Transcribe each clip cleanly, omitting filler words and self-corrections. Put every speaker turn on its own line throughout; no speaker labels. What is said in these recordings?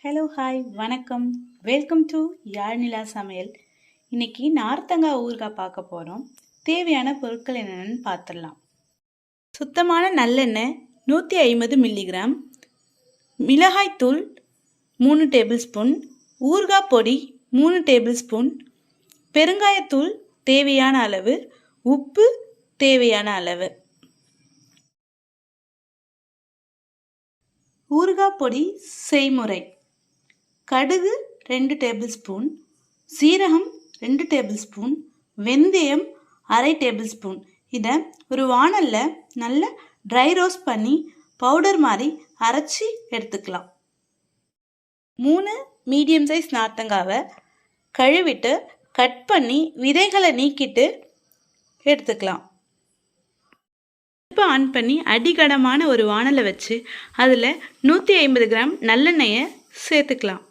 Hello hi வணக்கம். Welcome to Yazhnila சமையல். இன்னைக்கு நார்த்தங்காய் ஊறுகாய் பார்க்க போகிறோம். தேவையான பொருட்கள் என்னென்னு பார்த்துடலாம். சுத்தமான நல்லெண்ணெய் 150 மில்லிகிராம், மிளகாய்த்தூள் 3 டேபிள் ஸ்பூன், ஊறுகாய் பொடி 3 டேபிள் ஸ்பூன், பெருங்காயத்தூள் தேவையான அளவு, உப்பு தேவையான அளவு. ஊறுகாய் பொடி செய்முறை: கடுகு 2 டேபிள் ஸ்பூன், சீரகம் 2 டேபிள் ஸ்பூன், வெந்தயம் அரை டேபிள் ஸ்பூன். இதை ஒரு வாணலில் நல்லா ட்ரை ரோஸ்ட் பண்ணி பவுடர் மாதிரி அரைச்சி எடுத்துக்கலாம். 3 மீடியம் சைஸ் நார்த்தங்காவை கழுவிட்டு கட் பண்ணி விதைகளை நீக்கிட்டு எடுத்துக்கலாம். அடுப்பை ஆன் பண்ணி அடிகனமான ஒரு வாணலை வச்சு அதில் 150 கிராம் நல்லெண்ணெயை சேர்த்துக்கலாம்.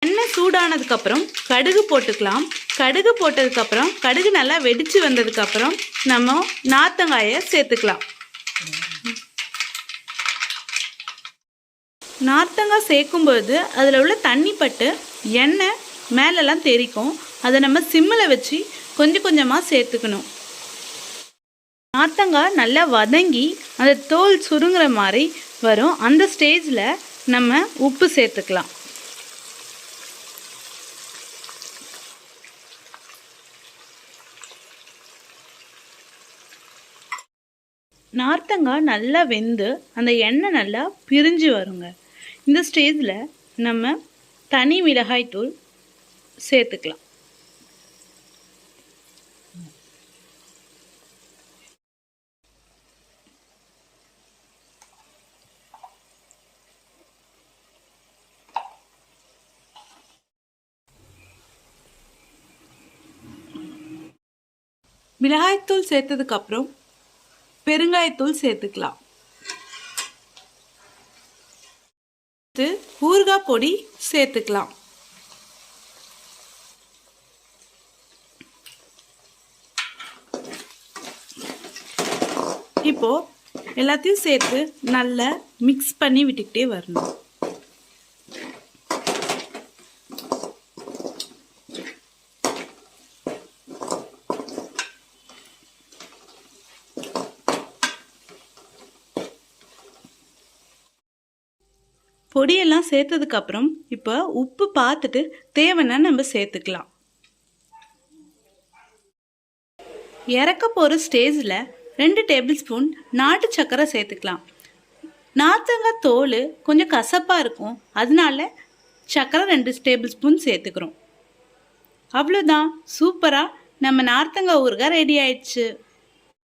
எண்ணெய் சூடானதுக்கப்புறம் கடுகு போட்டுக்கலாம். கடுகு போட்டதுக்கப்புறம் கடுகு நல்லா வெடித்து வந்ததுக்கப்புறம் நம்ம நார்த்தங்காயை சேர்த்துக்கலாம். நார்த்தங்காய் சேர்க்கும்போது அதில் உள்ள தண்ணி பட்டு எண்ணெய் மேலெல்லாம் தெரிக்கும். அதை நம்ம சிம்மில் வச்சு கொஞ்சம் கொஞ்சமாக சேர்த்துக்கணும். நார்த்தங்காய் நல்லா வதங்கி அந்த தோல் சுருங்குற மாதிரி வரும். அந்த ஸ்டேஜில் நம்ம உப்பு சேர்த்துக்கலாம். நார்த்தங்காய் நல்லா வெந்து அந்த எண்ணெய் நல்லா பிரிஞ்சு வருங்க. இந்த ஸ்டேஜில் நம்ம தனி மிளகாய்த்தூள் சேர்த்துக்கலாம். மிளகாய்த்தூள் சேர்த்ததுக்கப்புறம் பெருங்காயத்தூள் சேர்த்துக்கலாம். ஊறுகாய் பொடி சேர்த்துக்கலாம். இப்போ எல்லாத்தையும் சேர்த்து நல்லா மிக்ஸ் பண்ணி விட்டுக்கிட்டே வரணும். பொடியெல்லாம் சேர்த்ததுக்கப்புறம் இப்போ உப்பு பார்த்துட்டு தேவைன்னா நம்ம சேர்த்துக்கலாம். இறக்க போகிற ஸ்டேஜில் 2 டேபிள் ஸ்பூன் நாட்டு சர்க்கரை சேர்த்துக்கலாம். நார்த்தங்காய் தோல் கொஞ்சம் கசப்பாக இருக்கும், அதனால சர்க்கரை 2 டேபிள் ஸ்பூன் சேர்த்துக்கிறோம். அவ்வளோதான், சூப்பராக நம்ம நார்த்தங்காய் ஊறுகாய் ரெடி ஆயிடுச்சு.